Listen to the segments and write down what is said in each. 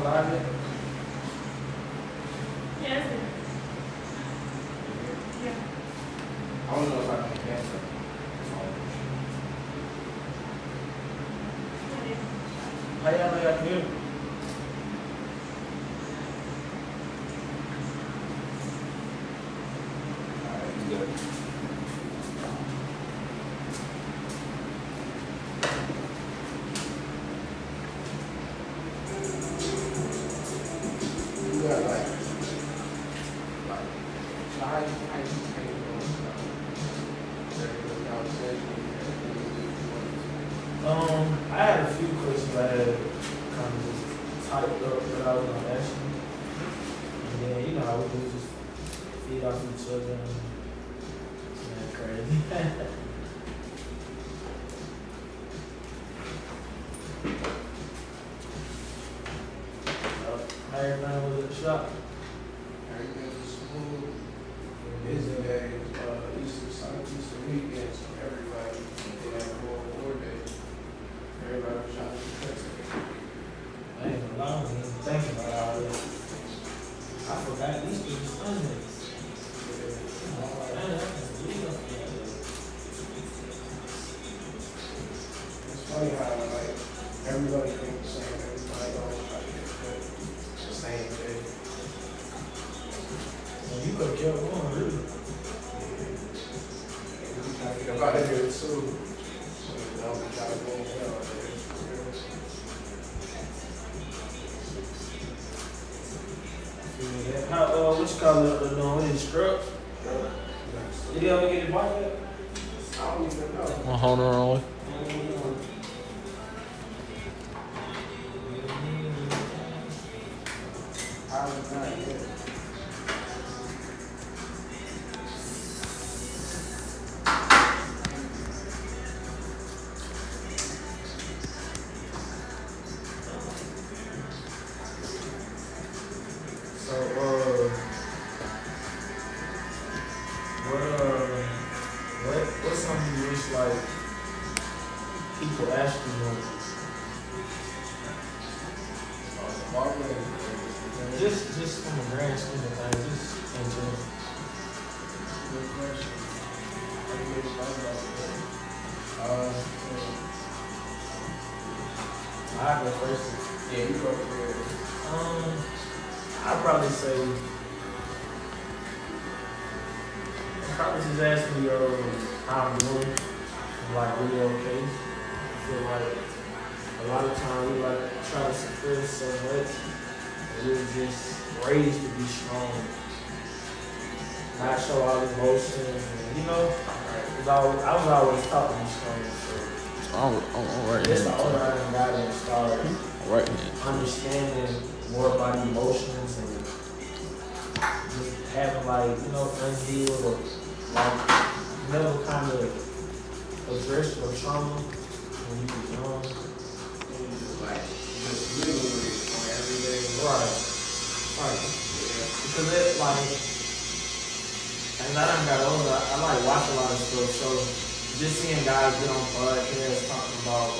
on live yet? Yeah, that's it. Yeah. I don't know if I can catch it. How y'all know y'all can hear me? Alright, good. You got like, so how you take I had a few questions I had kind of just typed up that I was gonna ask you. And then, you know how we do, just feed off each other and it's crazy. How everything was at the shop? Everything was smooth. Busy days, Easter weekend, so everybody, they had 4 days. Everybody was trying to fix it. I ain't gonna lie, I was even thinking about all this. I forgot these people Sunday. It's funny how, like, everybody thinks the same, everybody always try to get fit the same day. You could have kept going, really. We try to get up out of here too. So, you know, we try to go well. How, what you call it, doing with his scrubs? Did he ever get it bought yet? I don't even know. I'll hold on. I was not yet. So, what's something you wish, like, people ask you more? Just from a grand scheme of things, just in general. Good question. How do you make fun of I go first. yeah, you go for I'd probably say, probably just ask me how I'm doing. I'm like really okay. I feel like a lot of times we like try to suppress so much. We were just raised to be strong, not show all emotions, and you know, I was always taught to be strong. So All right. it's the older I done got and started Right. understanding more about emotions and just having like, you know, unhealed or like never kind of addressed your trauma when you were young. like, just literally on every day. Right. Yeah. Because it like, as I done got older, I like watch a lot of stuff. So just seeing guys get on podcasts talking about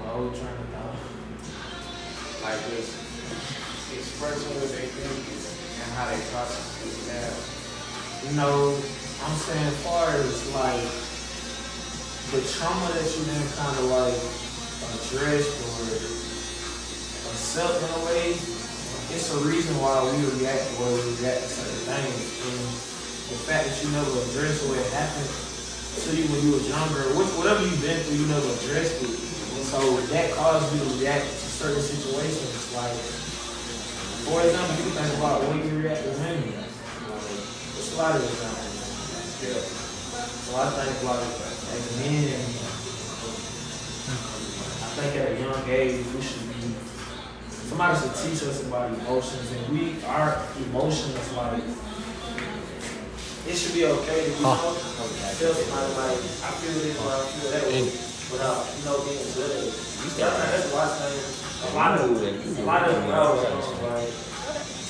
my old train of thought. Like just expressing what they think and how they process it now. You know, I'm saying as far as like the trauma that you didn't kind of like address or accept in a way, it's a reason why we react the way we react to certain things. And the fact that you never addressed what happened to you when you was younger, whatever you've been through, you never addressed it. And so that caused you to react to certain situations. Like, for example, you can think about when you react to women. It's a lot of examples. Yeah. So I think like as men, I think at a young age we should be, somebody should teach us about emotions, and our emotions like, it should be okay to tell somebody like, I feel this or I feel that way, without, you know, being judged. That's why I think a lot of girls, like,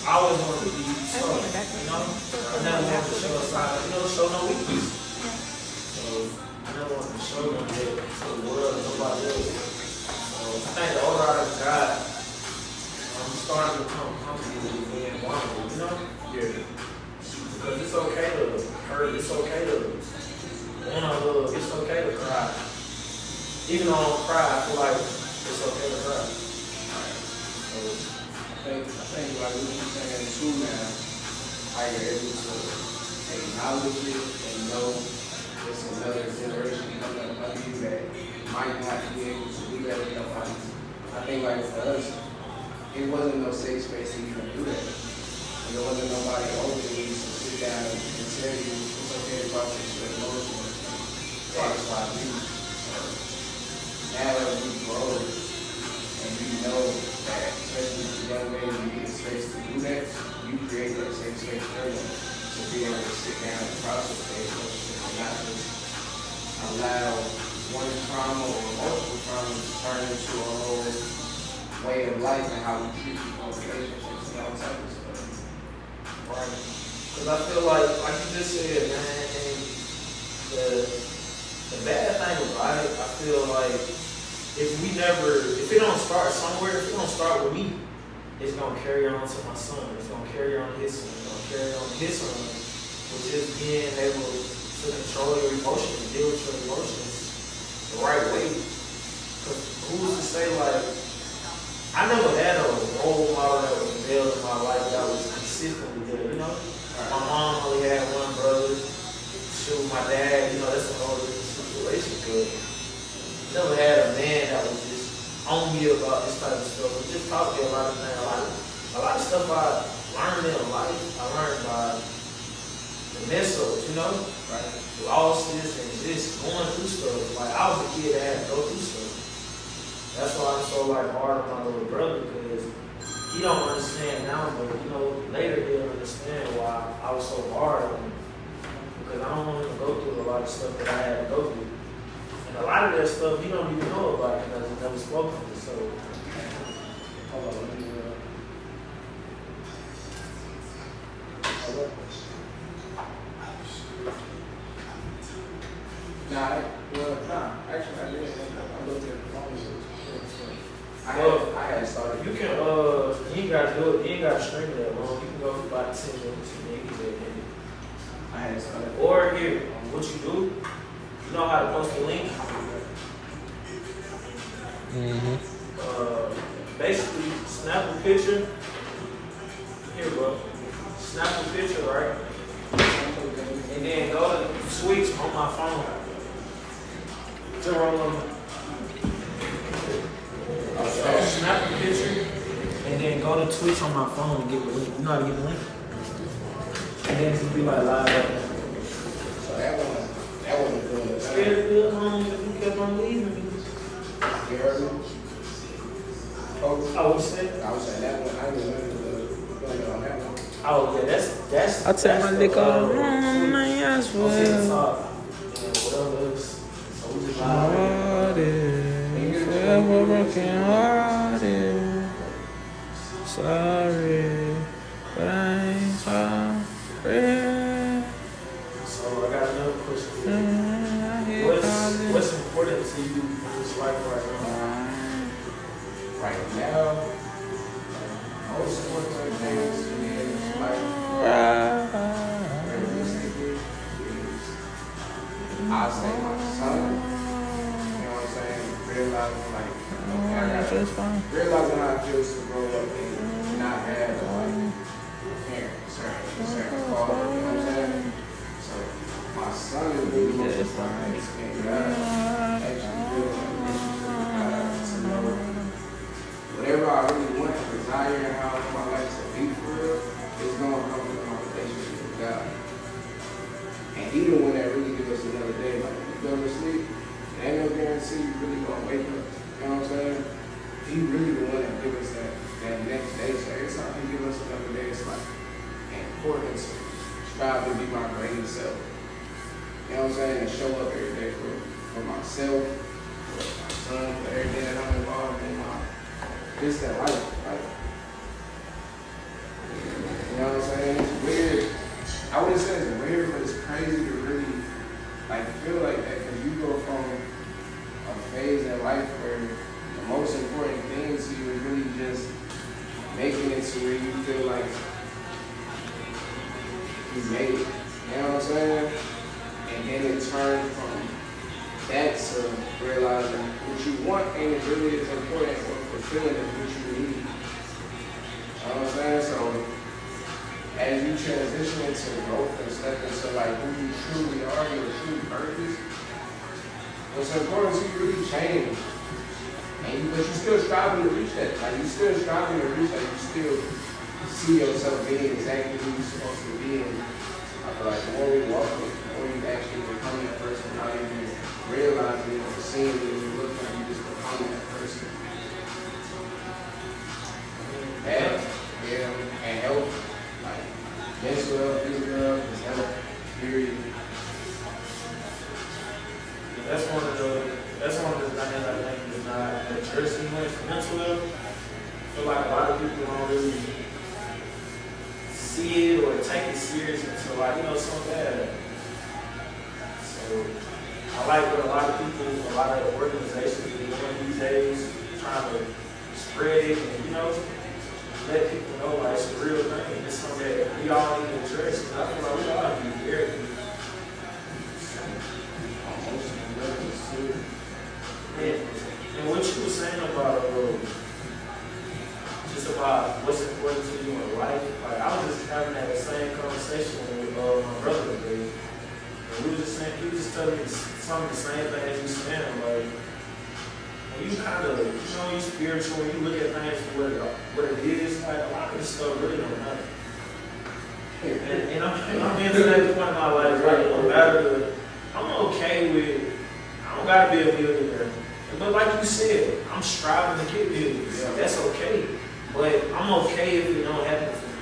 I always want to be strong, you know? I never want to show a side, you know, show no weakness. So I never want to show them that to the world, nobody else. Even though I don't cry, I feel like it's okay to cry. Alright. So I think like what you're saying too now, how you're able to acknowledge it and know there's another generation coming up under you that might not be able to do that in their life. I think like for us, it wasn't no safe space to even do that. And there wasn't nobody over you to sit down and tell you it's okay to process your emotions, satisfy you. Now that we grow and we know that, especially the young lady, you need a space to do that, you create that safe space for them to be able to sit down and process their emotions and not just allow one trauma or multiple traumas to turn into a whole way of life and how we treat people in relationships and all types of stuff. Right. Because I feel like you just said, man, the bad thing about it, I feel like if it don't start somewhere, if it don't start with me, it's gonna carry on to my son. It's gonna carry on to his son. It's gonna carry on to his son, which is being able to control your emotions and deal with your emotions the right way. Because who's to say, like, I never had a role model that was male in my life that was consistently there, you know? My mom only had one brother. Shoot, my dad, you know, that's a whole different situation. But never had a man that was just on me about this type of stuff. But just taught me a lot of things. A lot of stuff I learned in life, I learned by the mess ups, you know? Right? Losses and just going through stuff. Like, I was a kid that had to go through stuff. That's why I'm so like hard on my little brother, because he don't understand now, but you know, later he'll understand why I was so hard on him. Because I don't want him to go through a lot of stuff that I had to go through. And a lot of that stuff he don't even know about because he never spoke to me. So Hold on, let me actually I did. I looked at the phone. I had started. You can you ain't gotta do it, you ain't gotta stream it that long. You can go for about 10 minutes and then you can get it. I had started. Or here, what you do, you know how to post a link? Basically, snap a picture. Here, bro. Snap a picture, right? And then go to switch on my phone. So snap a picture, and then go to Twitch on my phone and get the link. You know how to get the link? And then it'll be like live right now. So that wasn't good. Scared good home if you kept on leaving me. You heard me? I would say. I was saying that one. I didn't know on that one. Oh yeah, that's. I take my dick off. Man, yes, Well. well. Whatever else. So we just live. Forever broken hearted. Sorry, but I ain't sorry. So I got another question. What's important to you in this life right now? Right now, most important things to me in this life, realistically, is I'll say my son. You know what I'm saying? Realizing like, realizing how it feels to grow up and not have like parents or certain father. You know what I'm saying? So my son is really most important things to me. Actually building a relationship with God to know whatever I really want and desire and how I want my life to be for real, it's going to come from my relationship with God. And he the one that really gives us another day. Like, when you go to sleep, there ain't no guarantee you really going to wake up. You know what I'm saying? He really the one that gives us that next day. So every time he gives us another day, it's like important to strive to be my greatest self. You know what I'm saying? And show up every day for myself, for my son, for everything that I'm involved in. Just that life, like, you know what I'm saying? It's weird. I wouldn't say it's weird, but it's crazy to really, like, feel like that, because you go from a phase in life where the most important thing to you is really just making it to where you feel like you made it. You know what I'm saying? And then it turned from that to realizing what you want ain't really as important or fulfilling as what you need. You know what I'm saying? So as you transition into growth and step into like who you truly are, your true purpose, what's important is you really change. But you're still striving to reach that. Like you're still striving to reach that. You still see yourself being exactly who you're supposed to be. And I feel like the more we walk with, the more you actually become that person, how you realize it or seeing it, you look like you just become that person. And health, like mental health, physical health, is health, period. That's one of the things I think is not addressing much mental health. I feel like a lot of people don't really see it or take it serious until like, something bad. So I like what a lot of people, a lot of organizations are doing these days, trying to spread it and, let people know like it's a real thing. It's something that we all need to address. And I feel like we all have to be very and what you were saying about just about what's important to you in life, like I was just having that same conversation with my brother today. And he was just telling me some of the same thing as you saying, like when you kind of, you spiritual, when you look at things for what it is, like a lot of this stuff really don't matter. And I'm being to that point in my life, right? No matter I'm okay with, I don't gotta be a millionaire. But like you said, I'm striving to get millions. Yeah. That's okay. But I'm okay if it don't happen for me.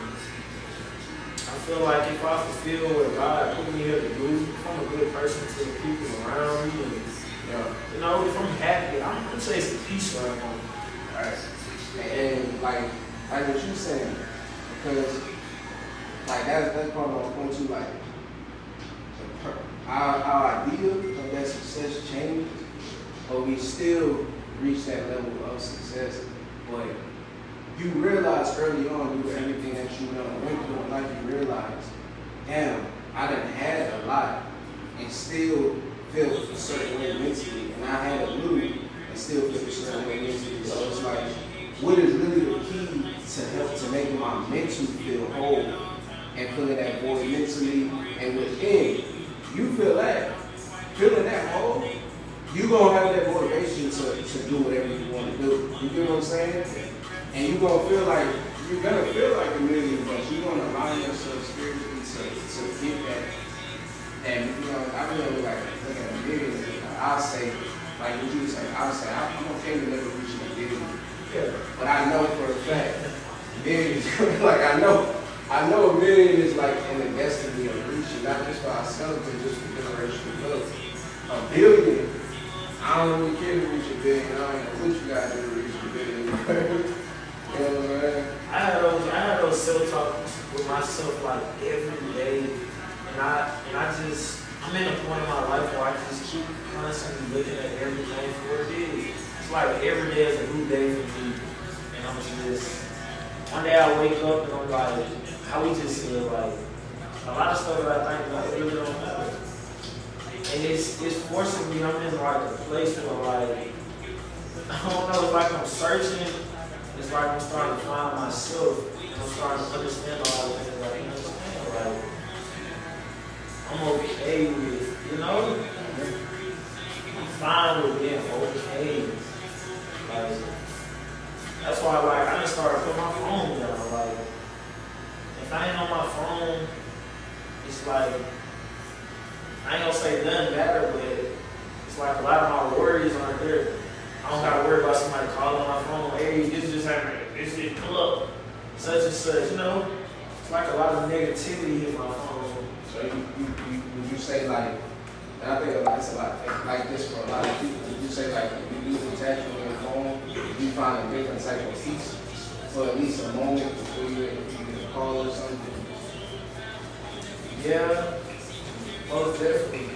I feel like if I fulfill what God put me here to do, if I'm a good person to the people around me, and if I'm happy, I'm chasing peace right now. Right. And like what you saying, because like that's part of my point too, like our idea of that success changes, but we still reach that level of success. But you realize early on, through everything that you went through in life, you realize, damn, I done had a lot and still feel a certain way mentally, and I had a little and still feel a certain way mentally. So it's like, what is really the key to help to make my mental feel whole and feeling that void mentally and within? You feel that, feeling that whole, you're going to have that motivation to do whatever you want to do. You get what I'm saying? And you're going to feel like a million, but you're going to allow yourself spiritually to get that. And, I really like look at a million. I'll say, like what you say, I'm okay with never reaching a million. Yeah. But I know for a fact, millions, like I know a million is like in the destiny of reaching, not just for ourselves, but just for generational growth. A billion, I don't really care to reach a billion. I don't know what you got to do to reach a billion. You know what I'm saying? I had those self-talks with myself like every day, and I'm in a point in my life where I just keep constantly looking at everything for what it is. It's like every day is a new day for me, and I'm just, one day I wake up and I'm like, how we just feel like, a lot of stuff that I think about really don't matter. And it's forcing me, I'm in like a place where like, I don't know, it's like I'm searching, it's like I'm starting to find myself, and I'm starting to understand a lot of things, like, I'm okay with, I'm fine with being okay. Like, that's why I just started putting my phone down. Like, if I ain't on my phone, it's like, I ain't gonna say nothing better, but it's like a lot of my worries aren't there. I don't gotta worry about somebody calling my phone, hey, this just happened, this shit pull up, such and such, It's like a lot of negativity in my phone. So would you say like, and I think it's a lot like this for a lot of people, would you say like if you lose attachment on your phone, you find a different type of peace for at least a moment before you get a call or something? Yeah, most definitely.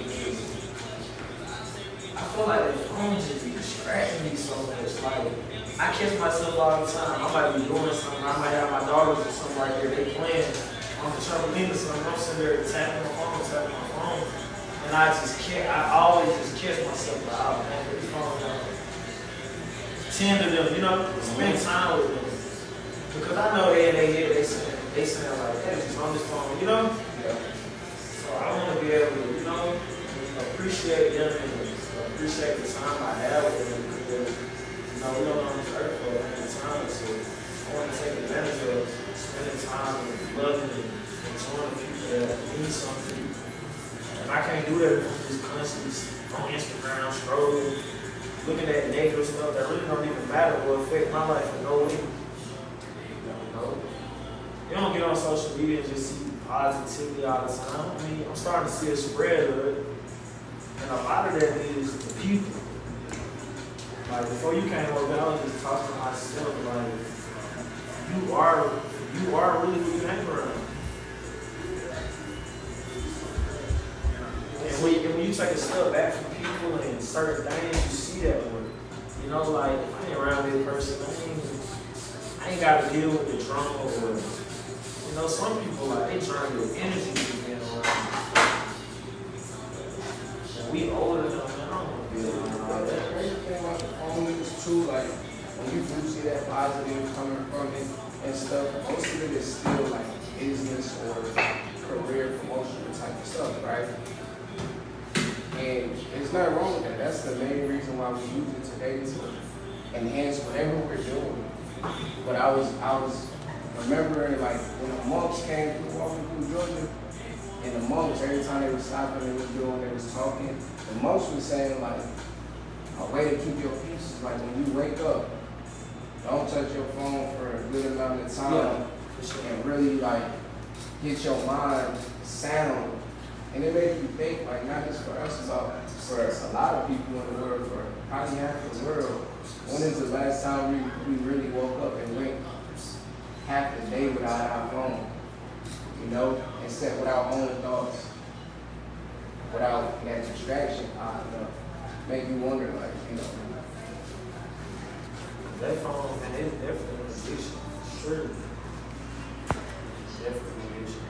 I feel like the phone just be distracting me so much. Like, I catch myself all the time. I might be doing something. I might have my daughters or something right there. They playing on the trampoline or something. I'm sitting there tapping my phone. And And I always just catch myself like, oh man, put the phone down. Tend to them, you know, spend time with them. Because I know they in their head, they saying like, hey, just on this phone, you know? Yeah. So I want to be able to, you know, appreciate them and appreciate the time I have with them because, you know, we don't on this earth for a long time. So I want to take advantage of spending time and loving and enjoying people that need something. And I can't do that if I'm just constantly on Instagram, scrolling, looking at negative stuff that really don't even matter or affect my life in no way. You know? You don't get on social media and just see positivity all the time. I mean, I'm starting to see a spread of it. And a lot of that is the people. Like, before you came over, I was just talking to myself, like, you are really who you hang around. And when you take a step back from people and certain things, you see that one. You know, like, if I ain't around this person, I ain't got to deal with the drama or, you know, some people, like, they drain your energy from being around. And we older than them, man, I don't want to be around all The that. crazy thing about the phone is too, like, when you do see that positive coming from it and stuff, most of it is still like business or career promotional type of stuff, right? And there's nothing wrong with that. That's the main reason why we use it today to enhance whatever we're doing. But I was remembering like when the monks came through walking through Georgia, and the monks, every time they were stopping, they was talking, the monks were saying like, a way to keep your peace is like when you wake up, don't touch your phone for a good amount of time and really like get your mind sound. And it makes you think, like, not just for us, but for a lot of people in the world, for probably half the world. When is the last time we really woke up and went half the day without our phone? You know, and sat with our own thoughts, without that distraction, make you wonder, like, you know. That phone, man, it's definitely an addiction. Sure. Definitely an addiction.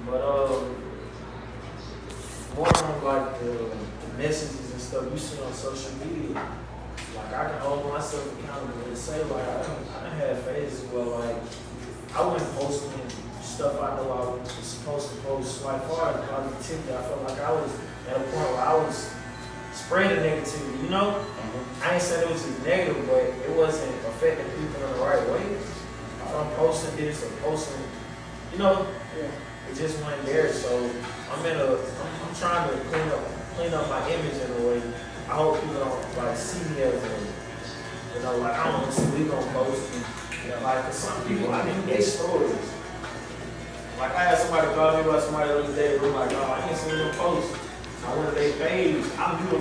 But, more on like the messages and stuff you see on social media, like I can hold myself accountable and say like I done had phases where like I wasn't posting stuff I know I was supposed to post. Like far as positivity, I felt like I was at a point where I was spreading negativity, you know? I ain't saying it was just negative, but it wasn't affecting people in the right way. If I'm posting this or posting, you know, it just wasn't there. So I'm trying to clean up my image in a way. I hope people don't like see me as a, you know, like I don't want to see we gonna post. Like for some people, I mean, they stories. Like I had somebody call me about somebody the other day, they were like, oh, I ain't seen them post. I went to their page. I'm utilizing